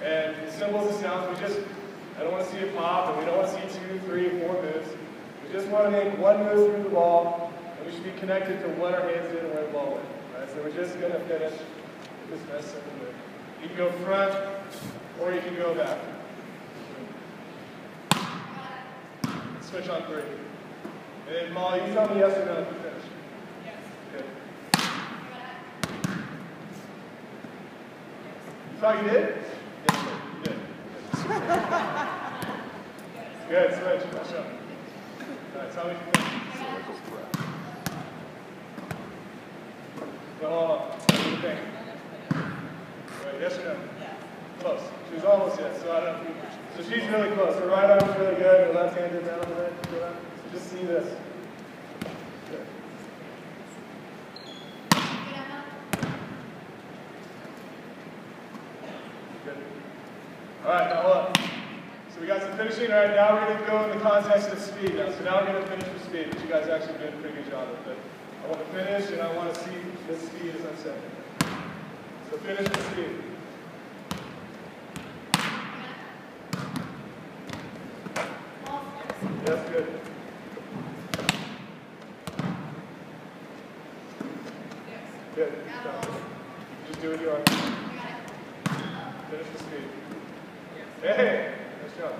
And as simple as it sounds, I don't want to see it pop, and we don't want to see 2, 3, 4 moves. We just want to make one move through the ball, and we should be connected to what our hands did and where the ball went. Right? So we're just going to finish this nice simple move. You can go front, or you can go back. Switch on 3. And then Molly, you tell me yes or no if you finish. Yes. Good. You thought you did? Yes, you did. Good, switch. Nice shot. All right, tell me if you finish. Go on. What do you think? Right, yes or no? Yes. Close. She was almost yes, so I don't know. So she's really close. Her right arm's really good. Her left hand is down a bit. So just see this. Good. Good. All right, now hold up. So we got some finishing. All right, now we're going to go in the context of speed now. So now we're going to finish with speed, which you guys actually did a pretty good job of. But I want to finish, and I want to see this speed as I'm saying. So finish with speed. That's good. Good. Just do it your arm. Finish the speed. Hey! Nice job.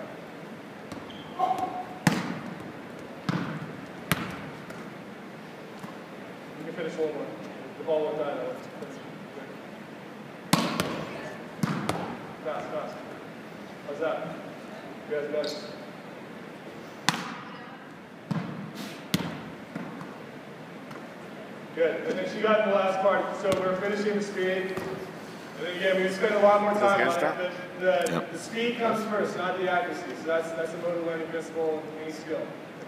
You can finish one more. The ball won't die though. Fast, fast. How's that? You guys got it? Good. And then she got the last part. So we're finishing the speed. And then again, we spend a lot more time on it. The speed comes first, not the accuracy. So that's a motor learning principle in any skill.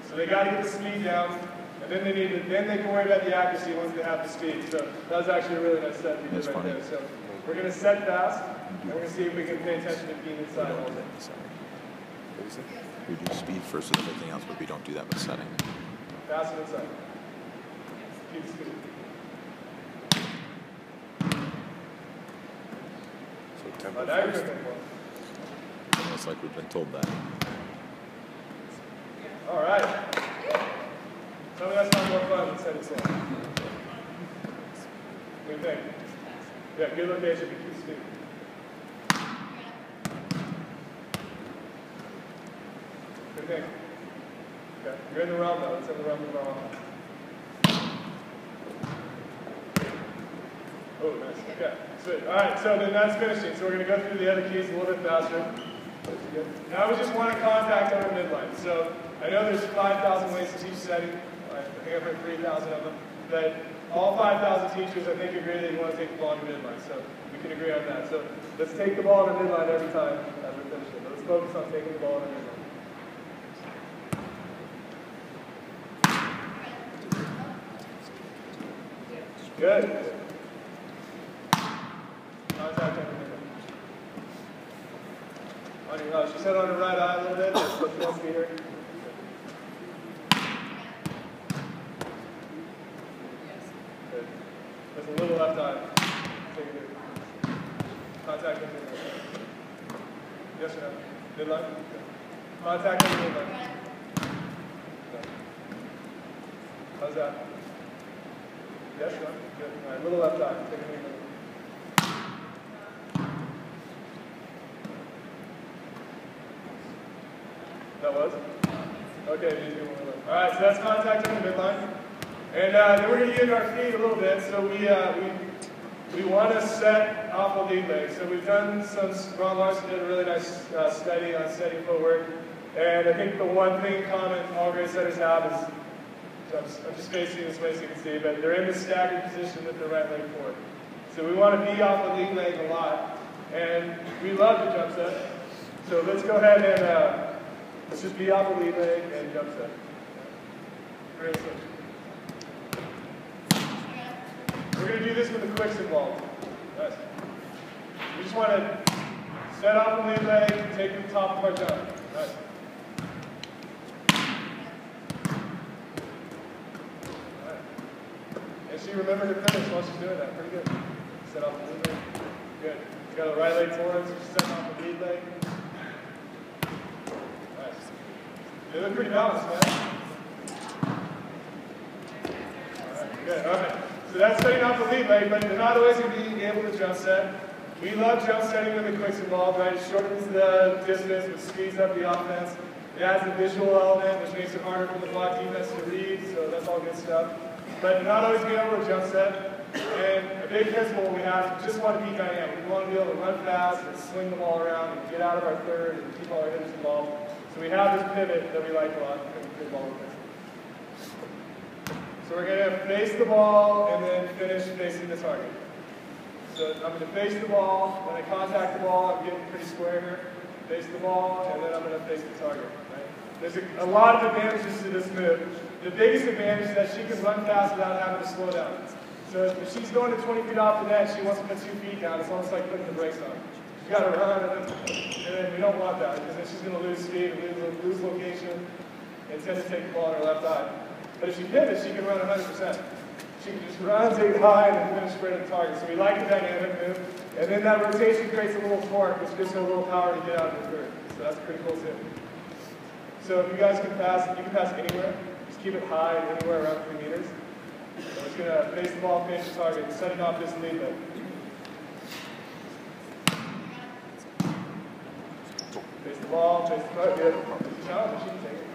So they got to get the speed down, and then they can worry about the accuracy once they have the speed. So that was actually a really nice set we did right there. So we're going to set fast, and we're going to see if we can pay attention to being inside all day. We do speed first with everything else, but we don't do that with setting. Fast and inside. Keep speed. So tempo Now you're first. cooking for it. Almost like we've been told that. All right. Tell me that's not more fun than setting sail. What do you think? Yeah, good location, but keep speed. Good thing. Okay, you're in the realm though. It's in the realm of wrong. Oh, nice. Okay, sweet. All right, so then that's finishing. So we're going to go through the other keys a little bit faster. Now we just want to contact on our midline. So I know there's 5,000 ways to teach setting. I think I've heard 3,000 of them. But all 5,000 teachers, I think, agree that you want to take the ball to midline. So we can agree on that. So let's take the ball to midline every time as we're finishing. But let's focus on taking the ball to midline. Good. Contact on the midline. She said on her right eye a little bit. Let's let's be here. Good. There's a little left eye. Take it here. Contact on the midline. Yes or no? Midline? Contact on the midline. How's that? Yes, no? Good. All right, little left eye. Take it here. That was? Okay, you do one more. All right, so that's contacting the midline. And then we're going to get our feet a little bit. So we want to set off the lead leg. So we've done some, Ron Larson did a really nice study on setting footwork. And I think the one thing common all great setters have is, I'm just facing this way so you can see, but they're in the staggered position with their right leg forward. So we want to be off the lead leg a lot. And we love the jump set. So let's go ahead and let's just be off the lead leg and jump set. Great switch. We're going to do this with the quicks involved. Nice. We just want to set off the lead leg and take the top of our jump. Nice. Alright. And she remembered to finish while she's doing that. Pretty good. Set off the lead leg. Good. Got the right leg towards, setting off the lead leg. Nice. They look pretty balanced, man. Alright, good. Alright. So that's setting off the lead leg, but they're not always going to be able to jump set. We love jump setting when the quicks involved, right? It shortens the distance, but speeds up the offense. It adds a visual element, which makes it harder for the block defense to read, so that's all good stuff. But they're not always being able to jump set. And a big principle we have is we just want to be dynamic. We want to be able to run fast and swing the ball around and get out of our third and keep all our hitters involved. So we have this pivot that we like a lot. Good ball so we're going to face the ball and then finish facing the target. So I'm going to face the ball, when I contact the ball, I'm getting pretty square here. Face the ball, and then I'm going to face the target. Right? There's a lot of advantages to this move. The biggest advantage is that she can run fast without having to slow down. So if she's going to 20 feet off the net, she wants to put 2 feet down. It's almost like putting the brakes on. She's got to run, and then we don't want that, because then she's going to lose speed, lose location, and tend to take the ball in her left eye. But if she pivots, she can run 100%. She can just run, take it high, and then finish straight at the target. So we like the dynamic move. And then that rotation creates a little torque, which gives her a little power to get out of the third. So that's a pretty cool tip. So if you guys can pass, you can pass anywhere. Just keep it high, anywhere around 3 meters. So it's going to face the ball, finish the target, and setting off this lead leg. Face the ball, face the target. Good. Challenge, she can take it.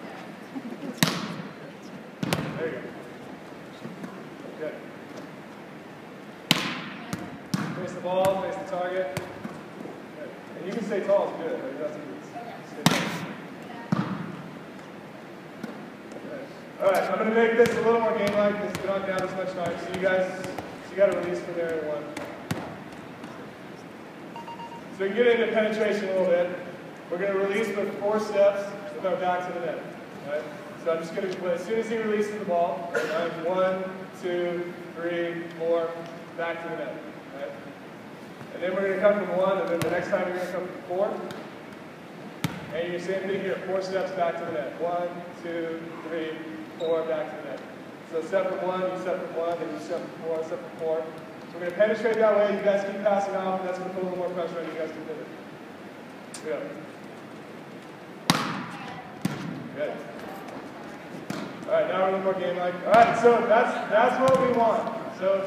There you go. Good. Face the ball, face the target. Good. And you can stay tall, it's good. Like, that's Alright, I'm going to make this a little more game-like because we don't have as much time. So you got to release from there in one. So we can get into penetration a little bit. We're going to release with 4 steps with our back to the net. Right? So I'm just going to, as soon as he releases the ball, right, 1, 2, 3, 4, back to the net. Right? And then we're going to come from 1, and then the next time you're going to come from 4. And you're same thing here, 4 steps back to the net. 1, 2, 3, 4, back to the net. So step from 1, you step from 1, then you step from 4, step from 4. So we're going to penetrate that way. You guys keep passing off, and that's going to put a little more pressure on you guys to pivot. Good. Good. All right, now we're a little more game-like. All right, so that's what we want. So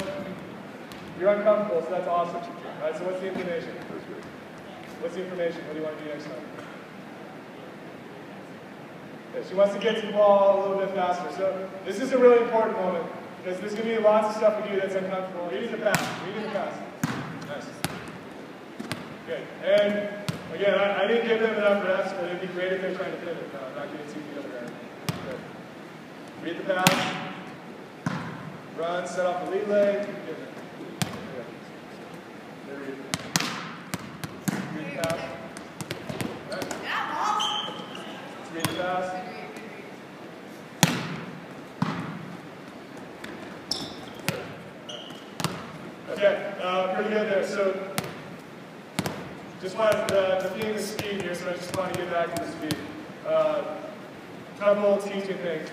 you're uncomfortable, so that's awesome. All right, so what's the information? What's the information? What do you want to do next time? Okay, she wants to get to the ball a little bit faster. So this is a really important moment because there's going to be lots of stuff we do that's uncomfortable. Reading the pass. Reading the pass. Nice. Good. And again, I didn't give them enough reps, but it'd be great if they're trying to pivot. No, I'm not getting 2 feet over there. Good. Read the pass. Run, set off the lead leg. Good. There we go. Read the pass. Nice. Read the pass. Okay, pretty good there. So, just wanted to feeling the speed here, so I just want to get back to the speed. Couple teaching things.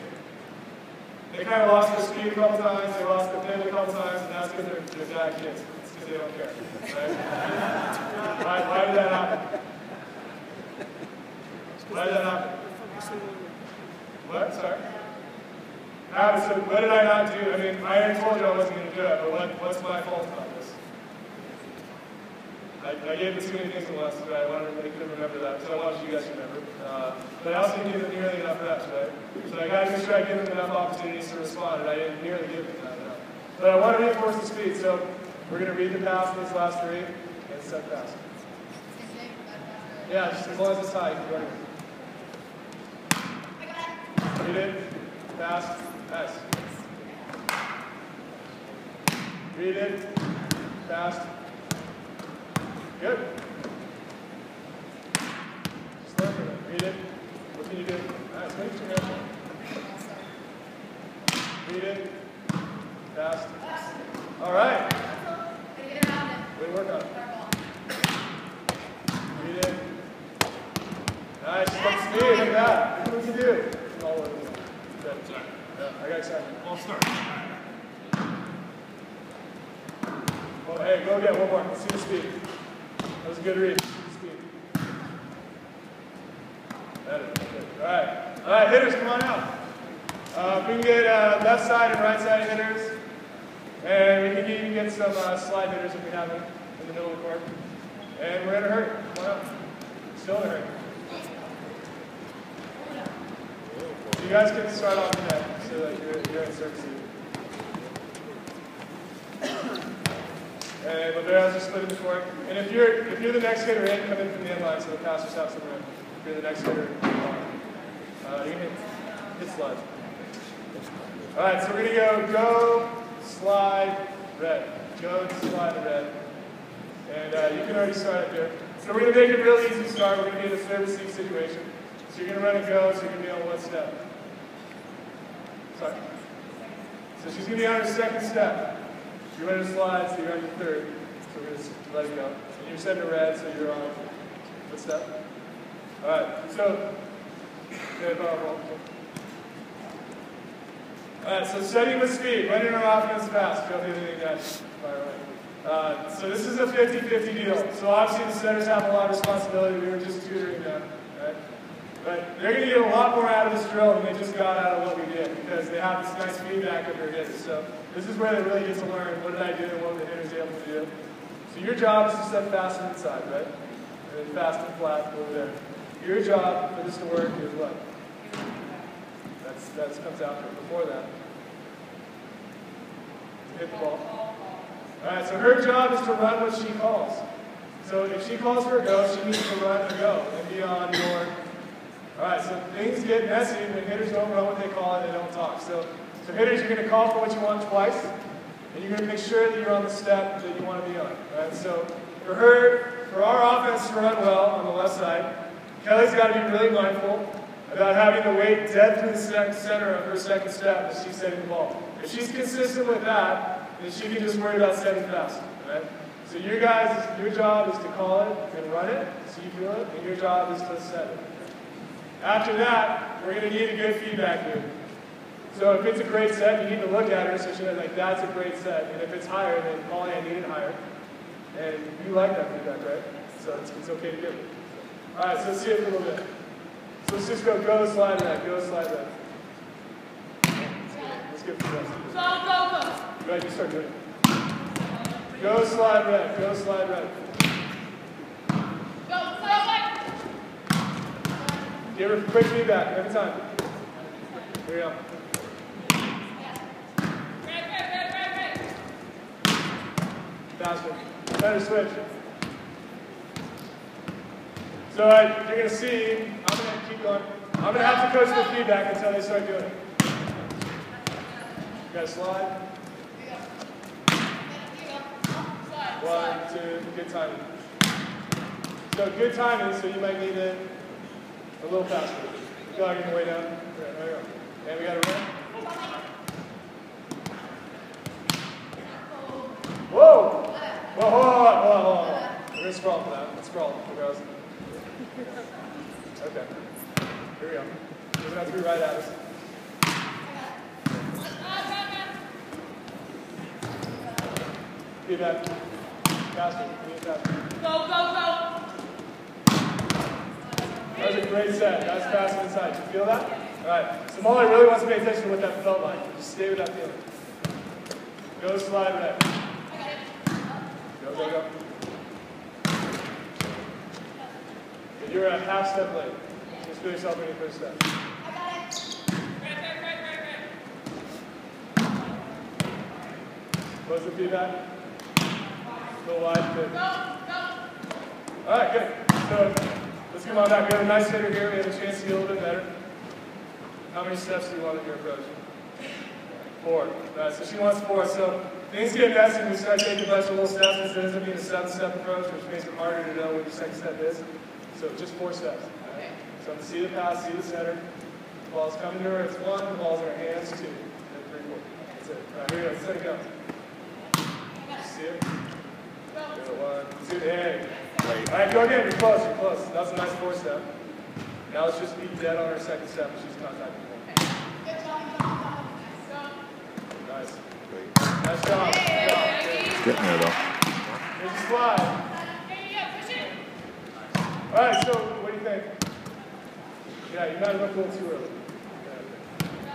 They kind of lost their speed a couple times, they lost their pivot a couple times, and that's because they're bad kids. It's because they don't care. Right? Why did that happen? Why did that happen? What? Sorry? So what did I not do? I mean, I already told you I wasn't going to do it, but what's my fault about this? I gave them too many things in the lesson, right? I wanted to make them remember that, so I wanted you guys to remember. But I also didn't give them nearly enough reps, right? So I got to make sure I give them enough opportunities to respond, and I didn't nearly give them that enough. But I want to reinforce the speed, so we're going to read the pass in these last 3 and set pass. Yeah, just as long as it's high, you can go anywhere. Read it, pass, nice. Read it, fast. Good. Just learn from it. Read it. What can you do? Nice. Make sure you're careful. Read it. Fast. All right. Way to work on it. Read it. Nice. Just speed. Look at that. Look what we can do. All over. Good. Sorry. Yeah, I got excited. I'll start. Oh, hey, go again. One more. Let's see the speed. That was a good read. That is good. All right. All right, hitters, come on out. If we can get left side and right side hitters, and we can even get some slide hitters if we have them in the middle of the court. And we're in a hurry. Come on out. Still in a hurry. So you guys can start off the net so that you're in service seat. And Libera's just split in the court. And if you're the next hitter in, come in from the end line so the passers have some room. If you're the next hitter, you can hit slide. All right, so we're going to go, slide, red. Go, slide, red. And you can already start up here. So we're going to make it real easy to start. We're going to be in a service seat situation. So you're going to run and go, so you're going to be on one step. Sorry. So she's going to be on her second step. You're ready to slide, so you're on your third. So we're going to let it go. And you're setting to red, so you're on what step? All right, so, all right, so setting with speed, running our offense fast. Don't do anything guys. Fire away. So this is a 50-50 deal. So obviously the setters have a lot of responsibility. We were just tutoring them, right? But they're going to get a lot more out of this drill than they just got out of what we did because they have this nice feedback of their hitters. So this is where they really get to learn what did I do and what were the hitters able to do. So your job is to set fast and inside, right? And then fast and flat over there. Your job for this to work is what? That comes after. Before that, hit the ball. All right, so her job is to run what she calls. So if she calls for a go, she needs to run a go and be on your. All right, so things get messy when hitters don't run what they call it, they don't talk. So hitters, you're going to call for what you want twice, and you're going to make sure that you're on the step that you want to be on. All right, so for our offense to run well on the left side, Kelly's got to be really mindful about having the weight dead through the center of her second step as she's setting the ball. If she's consistent with that, then she can just worry about setting fast. Right? So your job is to call it and run it, so you feel it, and your job is to set it. After that, we're going to need a good feedback loop. So if it's a great set, you need to look at her so she knows, like, that's a great set. And if it's higher, then Molly, I need it higher. And you like that feedback, right? So it's okay to give it. All right, so let's see it for a little bit. So let's just go slide red, go slide red. Let's get the rest. Go. Right, you start doing it. Go slide red, go slide red. Give her quick feedback every time. Here we go. Faster. Better switch. So you're going to see, I'm going to keep going. I'm going to have to coach the feedback until they start doing it. You got to slide. 1, 2, good timing. So good timing, so you might need it a little faster. Jogging the way down. There we go. And we got to run. Whoa! Whoa, hold on. We're going to sprawl for that. Let's sprawl. Okay. Here we go. Doesn't have to be right at us. Feedback. Faster. Faster. Go. That was a great set. That's fast inside. You feel that? All right. So Molly really wants to pay attention to what that felt like. Just stay with that feeling. Go slide red. Go. Okay, you're a half step late. Just feel yourself in your first step. What's the feedback? A little wide. Good. All right, good. So let's come on back. We have a nice hitter here. We have a chance to get a little bit better. How many steps do you want in your approach? 4. All right, so she wants 4. So things get messy when we start taking a bunch of little steps. This ends up being a 7-step approach, which makes it harder to know what your second step is. So just 4 steps. Right? So I'm going to see the pass, see the center. The ball's coming to her. It's 1. The ball's in her hands. 2. And 3, 4. That's it. All right, here we go. Let's let it go. See it? Good. 1, 2. Hey. All right, go again. You're close. That was a nice 4 step. Now let's just be dead on her second step and she's contacting the ball. Nice. Nice job. Getting there, though. Here's a slide. All right, so what do you think? Yeah, you might have looked a little too early.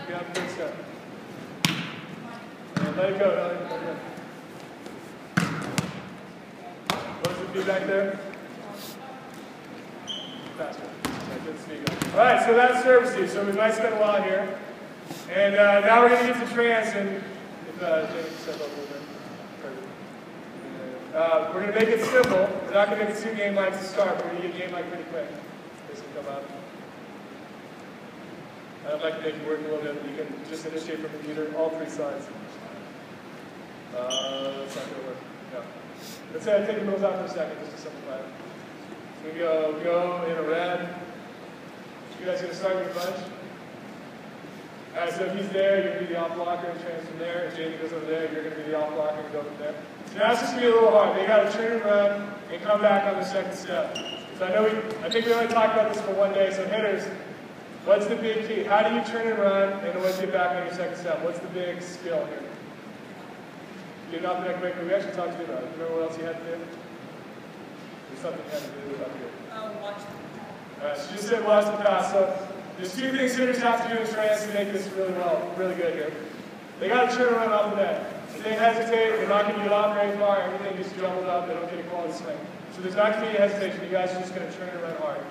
Get out the big step. And let it go, let it go. What's the feedback there? Faster. Good speed. All right, so that's servicing. So we might spend a while here. And now we're going to get to trans. And if Jamie can step up a little bit. We're going to make it simple. We're not going to make it too game-like to start. We're going to get game-like pretty quick. This will come out. I'd like to make it work a little bit. You can just initiate from either, all three sides. That's not going to work. No. Let's say I take the middles out for a second, just to simplify it. So we go in a red. You guys going to start your bunch? All right, so if he's there, you're going to be the off blocker and trans from there. If Jamie goes over there, you're going to be the off blocker and go from there. So now it's just going to be a little hard. They got to turn and run and come back on the second step. So I think we only talked about this for one day. So hitters, what's the big key? How do you turn and run and always get back on your second step? What's the big skill here? You did nothing that quick. We actually talked to you about it. Remember what else you had to do? There's something you had to do up here. Watch. All right, so just said watch the pass. So there's two things hitters have to do in trans to make this really good here. They got to turn around off the net. If they hesitate, they're not going to get off very far. Everything gets jumbled up. They don't get a quality swing. So there's not going to be any hesitation. You guys are just going to turn and run hard.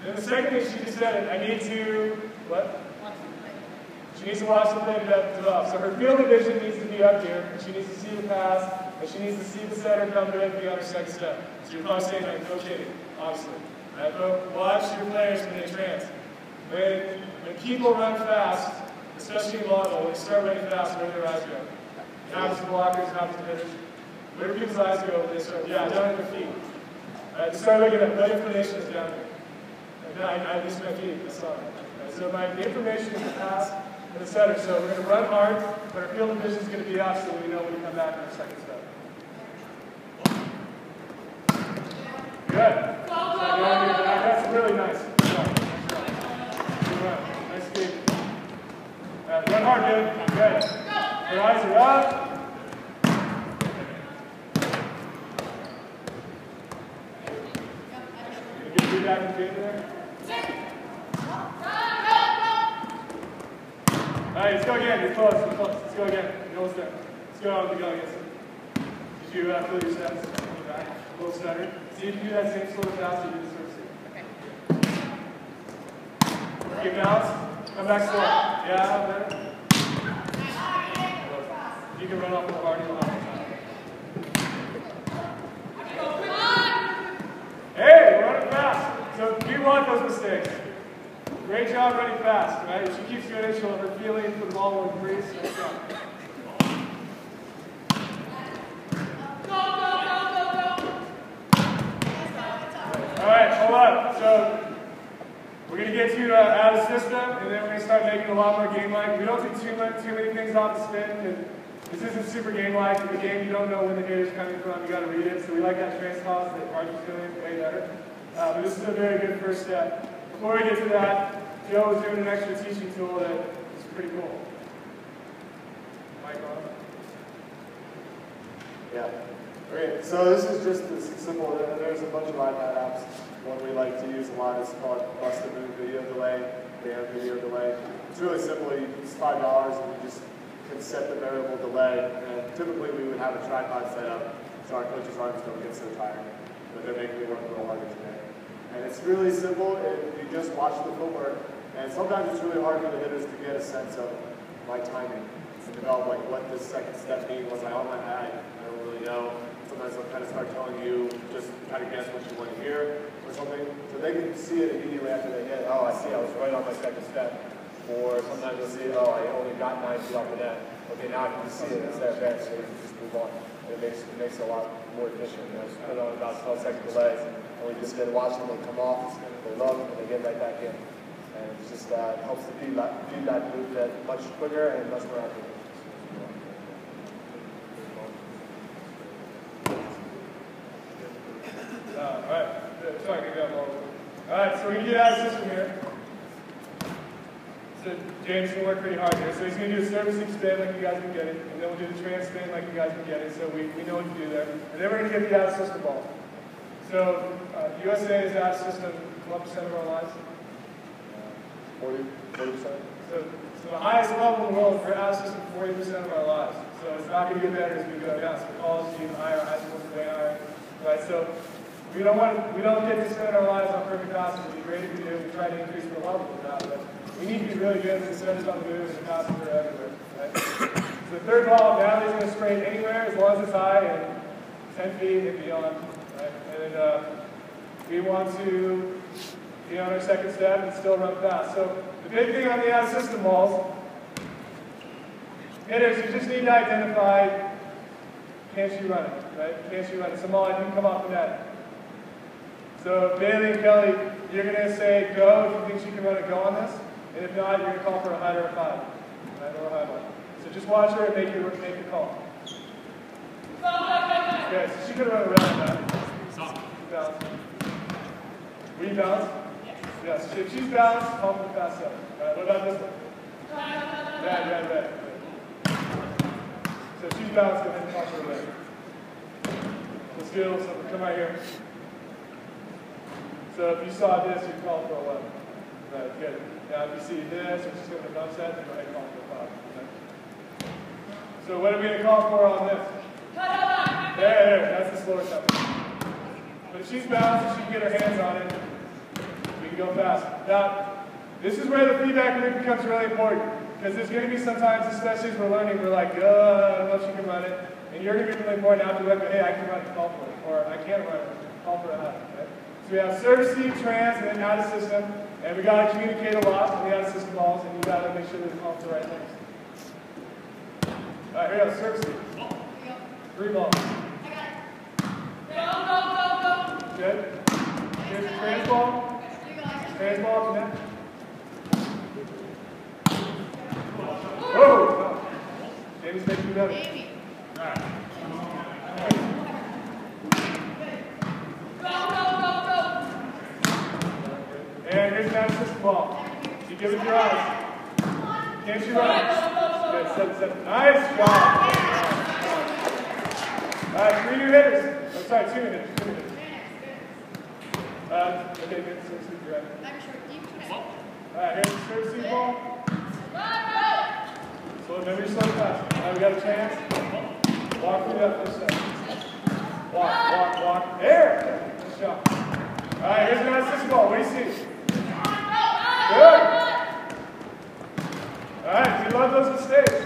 Then the second thing she just said, I need to, what? She needs to watch the play to develop. So her field of vision needs to be up here. And she needs to see the pass. And she needs to see the setter come to it and be on her second step. So you're probably saying, like, Coach Hitting, obviously. Right, but watch your players when they trans. When people run fast, especially in law, when they start running fast, where do their eyes go? It happens to blockers, it happens to hitters. Where do people's eyes go when they start? Yeah, down at their feet. Right, start looking at what information is down here. I just my feet, that's all. Right, so the information is the pass and the setter. So we're going to run hard, but our field of vision is going to be up so we know when to come back on our second step. Good. That's really nice. Good run. Nice speed. Run hard, dude. Good. Your eyes are up. You get feedback in the game there? All right, let's go again. You're close. You're close. Let's go again. You're almost there. Let's go. Let's go again. Did you feel your steps? Back. A little stutter. See if you do that same sort of pass you do the service. Okay. Keep bounce. Come back slow. Yeah, better. You can run off the hard. Hey, we're running fast. So you want those mistakes. Great job running fast, right? If she keeps doing it, she'll have her feeling for the ball will increase. Nice job. All right, hold on. So we're going to get you out of the system, and then we're going to start making a lot more game-like. We don't do too many things off the spin. This isn't super game-like. In the game, you don't know when the hitter's coming from. You got to read it. So we like that trans toss that Archie's doing way better. But this is a very good first step. Before we get to that, Joe was doing an extra teaching tool that is pretty cool. Mic on? Yeah. Great. So this is just simple. There's a bunch of iPad apps. One we like to use a lot is called Bust a Move Video Delay, Band Video Delay. It's really simple. It's $5 and you just can set the variable delay. And typically we would have a tripod set up so our coaches' arms don't get so tired. But they're making me work a little harder today. And it's really simple, and you just watch the footwork. And sometimes it's really hard for the hitters to get a sense of my timing and develop like what this second step means. Was I on my eye? I don't really know. Sometimes they'll kind of start telling you, just kind of guess what you want to hear or something. So they can see it immediately after they hit. Oh, I see, I was right on my second step. Or sometimes they'll see, oh, I only got 9 feet off the net. Okay, now I can just see it. It's that bad, so you can just move on. And it makes it a lot more efficient. You know, just put on about 12-second delays. And we just get to watch them, they come off, they look, and they get right back in. And it just helps the feedback loop that much quicker and much more accurate. All right. Sorry, I got all. All right, so we're going to get out of the system here. So James is going to work pretty hard here. So he's going to do a servicing spin like you guys have been getting, and then we'll do the trans spin like you guys have been getting, so we know what to do there. And then we're going to get the out of system ball. So So USA is out of system 12% of our lives. 40%. So the highest level in the world for out of system 40% of our lives. So it's not going to get better as we go down. So college is even higher, high school is way higher, right? So we don't get to spend our lives on perfect passes. It'd be great if we do. We try to increase the level of that, but we need to be really good at centers on the move and the passes are everywhere. Right? So the third ball, now is going to spray anywhere as long as it's high and 10 feet and beyond. Right? And we want to be on our second step and still run fast. So the big thing on the out of system balls, hitters, you just need to identify, can she run it, right? Can she run it? Some ball I can come off the net. So Bailey and Kelly, you're going to say go if you think she can run a go on this, and if not, you're going to call for a high or a 5, right, or a high one. So just watch her and make the call. Okay, so she could run around that. Bounce. Will you bounce? Yes. If she's balanced, call for the fast 7. Right, what about this one? Red. So if she's balanced, go ahead and call for a red. Let's do something. Come right here. So if you saw this, you'd call for a 11. Right, good. Now if you see this, or she's going to bounce that, then go ahead and call for a 5. Okay? So what are we going to call for on this? There, that's the slower step. But if she's balanced and she can get her hands on it, we can go fast. Now, this is where the feedback loop becomes really important. Because there's going to be sometimes, especially as we're learning, we're like, I don't know if she can run it. And you're going to be really important after that, hey, I can run it, call for it. Or I can't run it, call for a high. Right? So we have serve, receive, trans, and then out of system. And we got to communicate a lot on the out of system balls, and you got to make sure that we call for the right things. All right, here we go, serve, receive. 3 balls. Go. Good. Here's the trans ball. Trans ball to net. Whoa! Jamie's making you better. All right. And here's an out of system ball. You give it your eyes. Can't you run? Good, 7. Nice job. All right, 3 new hitters. Oh, sorry, 2 new hitters. Okay, good. So you're right. All right, here's the serve receive ball. So remember, slow fast. All right, we got a chance. Walk through that first step. Walk. There. Good shot. All right, here's an assist ball. What do you see? Good. All right, we love those mistakes.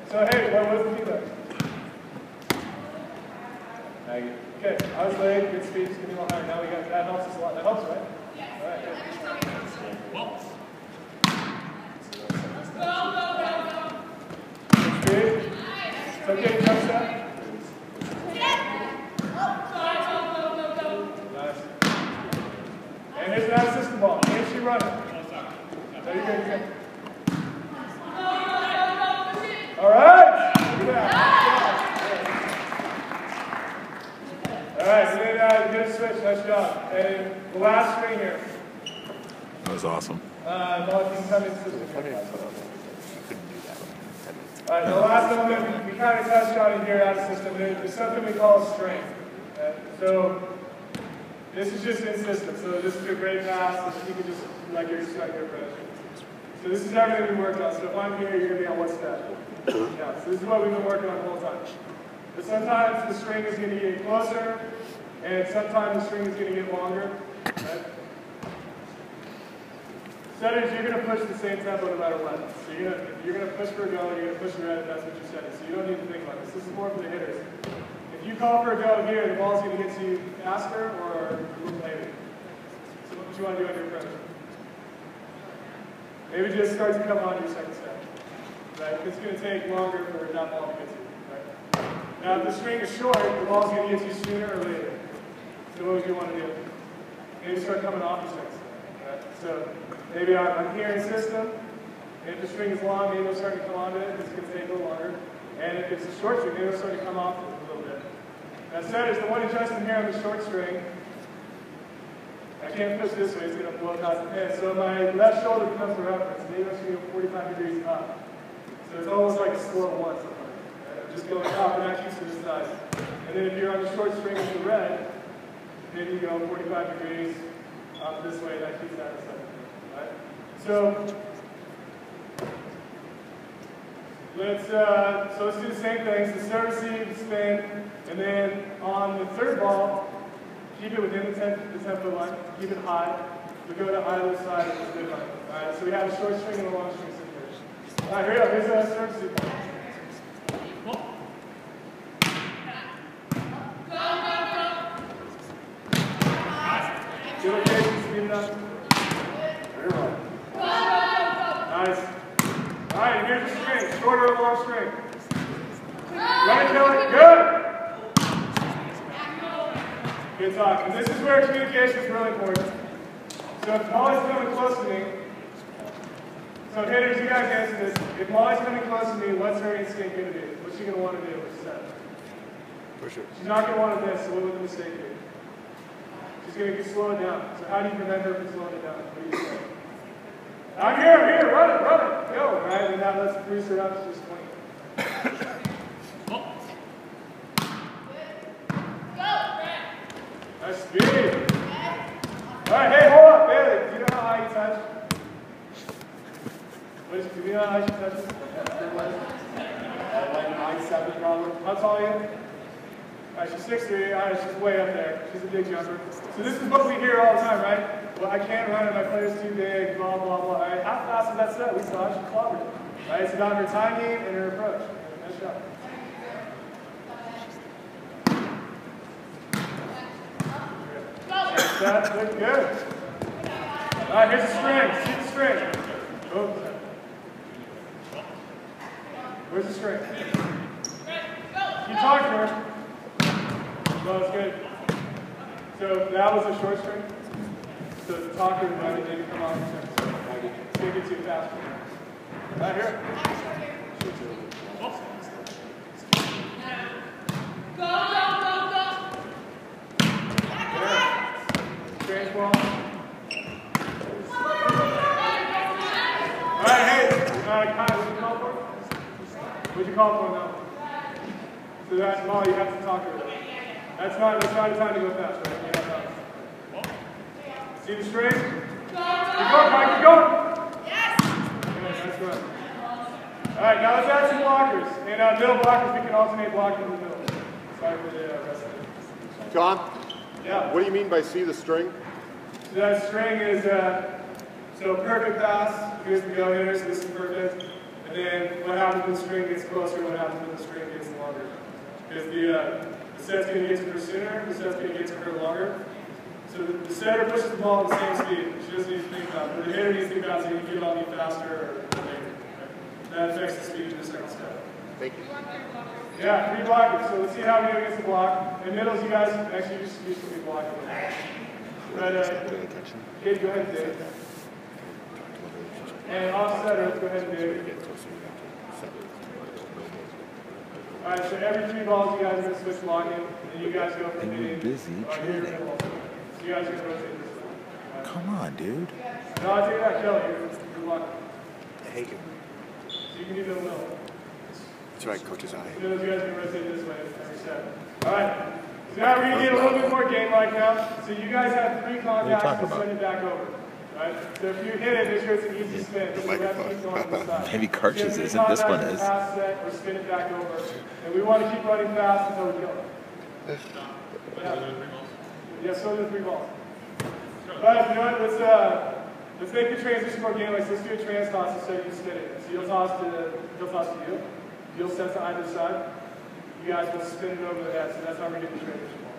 So hey, what was the feedback? Okay, I was late, good speed, just give me a little higher. Now we got, that helps us a lot. That helps, right? Yes. All right, good. Good speed. It's okay to touch that. Nice. And here's an assist ball. Can she run it? No, you're good. All right. Look at that. All right, so then good switch, nice job. And the last string here. That was awesome. All right, the last one we kind of touched on in here out of system is something we call a string. So this is just in system. So this is a great pass. You can just like you're stuck there, so this is everything we worked on. So if I'm here, you're going to be on what step? Yeah, so this is what we've been working on the whole time. But sometimes the string is going to get closer, and sometimes the string is going to get longer. Right? Setters, you're going to push the same tempo no matter what. So you're going to push for a go, and you're going to push the red if that's what you're setting. So you don't need to think about this. This is more for the hitters. If you call for a go here, the ball's going to get to you faster or a little later. So what do you want to do on your approach? Maybe just start to come on your second step. Right? It's going to take longer for that ball to get to you. Right? Now, if the string is short, the ball's going to get to you sooner or later. So what would you want to do? Maybe start coming off your second step. Right? So maybe I'm here in system. And if the string is long, maybe it'll start to come onto it. It's going to take a little longer. And if it's a short string, maybe it'll start to come off it a little bit. Now, setters, the one adjustment here on the short string, I can't push this way, it's going to blow past the pin. So my left shoulder becomes the reference. Maybe I'm going to go 45 degrees up. So it's almost like a slow one sometimes. Right? I'm just going up and that keeps to the side. And then if you're on the short string with the red, maybe go 45 degrees this way, that keeps that in 7. Right? So let's do the same things. The serve, receive, spin, and then on the third ball, keep it within the 10-foot line. Keep it high. We go to either side of this midline. All right, so we have a short string and a long string situation. All right, here we go. Here's a serve, receive. Good location, speed it up. Nice. All right, here's the string. Shorter or long string. Run it, Kelly. Good. Good talk. And this is where communication is really important. So if Molly's coming close to me, so hitters, you guys answer this. If Molly's coming close to me, what's her instinct going to be? What's she going to want to do? Push it. She's not going to want to miss, so what would the mistake be? She's going to slow it down. So how do you prevent her from slowing it down? What do you say? I'm here, run it, go. Right, and now let's boost her up to just 20. Nice speed. All right, hey, hold up, Bailey. Do you know how high you touch? Do you know how high she touches? Like 9'7" probably. How tall are you? All right, she's 6'3". All right, she's way up there. She's a big jumper. So this is what we hear all the time, right? Well, I can't run it. My player's too big. Blah blah blah. All right, how fast is that set? We saw she clobbered it. Right? It's about her timing and her approach. Nice shot. That looked good. All right, here's the string. See the string. Oh. Where's the string? Keep talking to her. No, it's good. So that was a short string. So the talker invited me to come on the string. So take it too fast. Right here. Strange ball. All right, hey, Kyle, what'd you call for? What'd you call for now? So that's Molly, you have to talk to her. That's not the time to go fast, right? You have time. See the string? Keep going, Mike, keep going. Yes. That's right. All right, now let's add some blockers. And middle blockers, we can alternate blocking in the middle. Sorry for the rest of it. John? Yeah. What do you mean by see the string? So that string is, so perfect pass, good to go hitters, this is perfect. And then what happens when the string gets closer, what happens when the string gets longer. Because the set's going to get to her sooner, the set's going to get to her longer. So the setter pushes the ball at the same speed. She doesn't need to think about it. But the hitter needs to think about it, so you can get it on you faster or later. That affects the speed of the second step. Thank you. Yeah, 3 blockers. So let's see how we do against the block. And middles, you guys actually used to be blocking. But, Kate, go ahead and do it. And offsetter, let's go ahead and do it. All right, so every 3 balls, you guys are going to switch blocking, and you guys go from hitting. busy trading. So you guys are going to rotate this way. Right. Come on, dude. No, I'll take that, Kelly. You're blocking. I hate it. So you can do the middle. That's right, coach's eye. So you guys can rotate this way every set. All right. So now we're going to get a little bit more game-like now. So you guys have 3 contacts to send it back over. Right? So if you hit it, make sure it's an easy spin. So you have to keep going to the side. Maybe Karch's isn't. This one is. Pass set or spin it back over. And we want to keep running fast until we kill it. Yeah, so do 3 balls. But you know what? Let's make the transition more game-like. So let's do a trans toss instead of you spin it. So he'll toss to you. You'll set to either side. You guys will spin it over the head. So that's how we're getting the transition ball.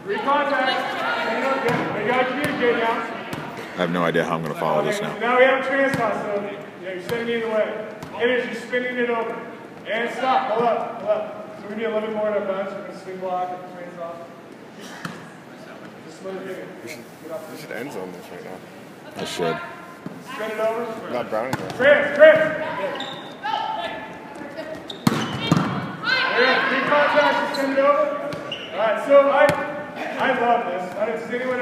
3 contacts. You got to communicate now. I have no idea how I'm going to follow this now. So now we have a trans toss. So you're sending it away. Hitters, you're spinning it over. And stop. Hold up. So we're going to be a little bit more in a bunch. We're going to swing block and trans toss. Just slow the finger. We should end zone this right now. I should. Spin it over. Not Browning though. Trans. There you go. 3 contacts, you send it over. Alright, so I love this. Does anyone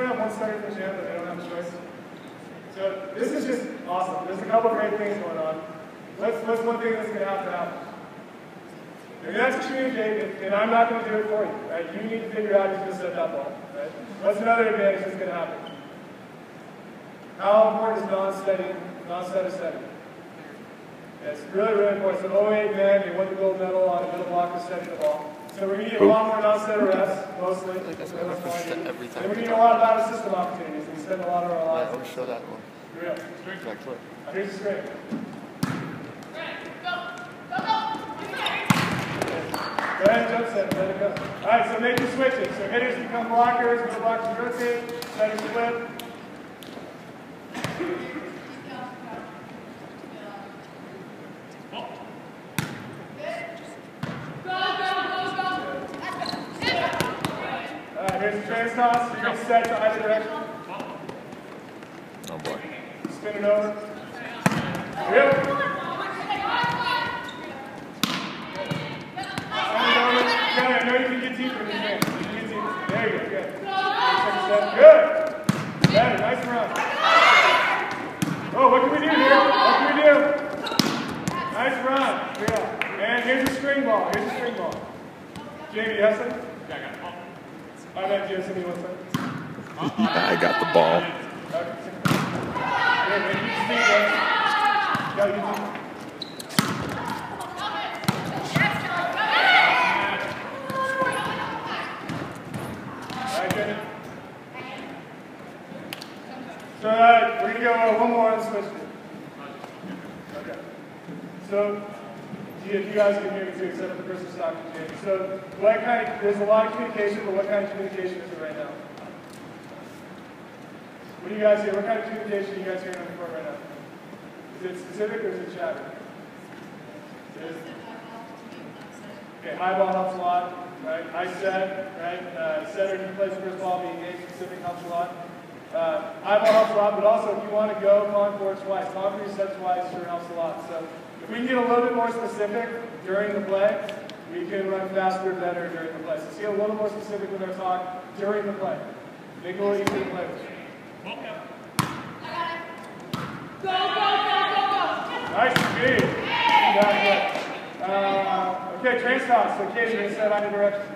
have one starter in the gym that they don't have a choice? So this is just awesome. There's a couple of great things going on. What's one thing that's going to have to happen? And that's communicate, and I'm not going to do it for you. Right? You need to figure out who's going to set that ball. Right? What's another advantage that's going to happen? How important is non-static setting? It's really, really important. So 08 man, they won the gold medal on a middle blocker setting the ball. So we're going to get a lot more non-static reps, mostly. And we're going to get a lot of out-of-system opportunities. We spend a lot of our lives. I always show that one. Yeah. Here's the string. Go ahead and jump set, let it go. All right, so make your switches. So hitters become blockers, middle blockers rotate, setters flip. All right, here's the trans toss. You're going to set to either direction. Oh boy. Spin it over. Yep. I know you can get deeper in this game. You can get deeper. There you go. Good. Good. Better. Nice run. Oh, what can we do here? What can we do? Nice run. Here we go. And here's a string ball. Here's a string ball. Jamie, you have some? Yeah, I got it. I bet you have something you want some. I got the ball. Okay. Good. Make your speed, guys. Gotta get deeper. So we're going to go one more on the switch. Okay. So you guys can hear me too, except for the person talking to Jamie. So what kind of, there's a lot of communication, but what kind of communication is it right now? What do you guys hear? What kind of communication are you guys hearing on the court right now? Is it specific or is it chatter? Okay, high ball helps a lot, right? High set, right? Setter who plays the first ball, being game specific helps a lot. High ball helps a lot, but also if you want to go contour twice, contour set twice sure helps a lot. So if we can get a little bit more specific during the play, we can run faster, better during the play. So let's get a little more specific with our talk during the play. Make it a little easier to play with. Nice speed. Okay, train toss. So Katie, you're going to set either direction.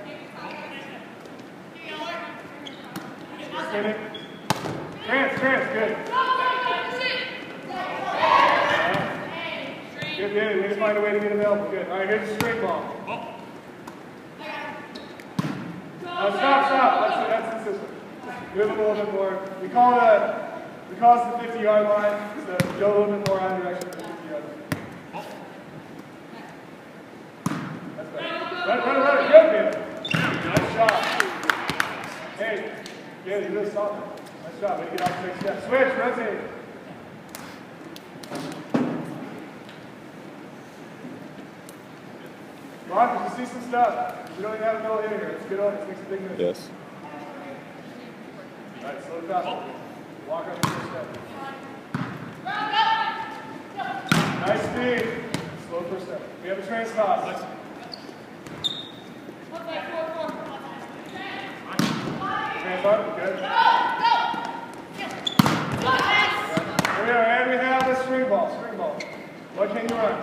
Spinning. Trans, good. Good, we need to find a way to get available. Good. All right, here's the straight ball. Stop. That's consistent. Move it a little bit more. We call it the 50-yard line. So go a little bit more out of direction than the 50-yard line. That's better. Run it. Good, man. Nice shot. Hey, yeah, you really solid. Nice job. Way to get off the next step. Switch, rotate. Marcus, you see some stuff. You don't even have a middle hitter here. It's good on. It makes a big move. Yes. All right, slow it down. Walk up the first step. Nice speed. Slow first step. We have a trans toss. Trans up. Good. Here we are, and we have the string ball. What can you run?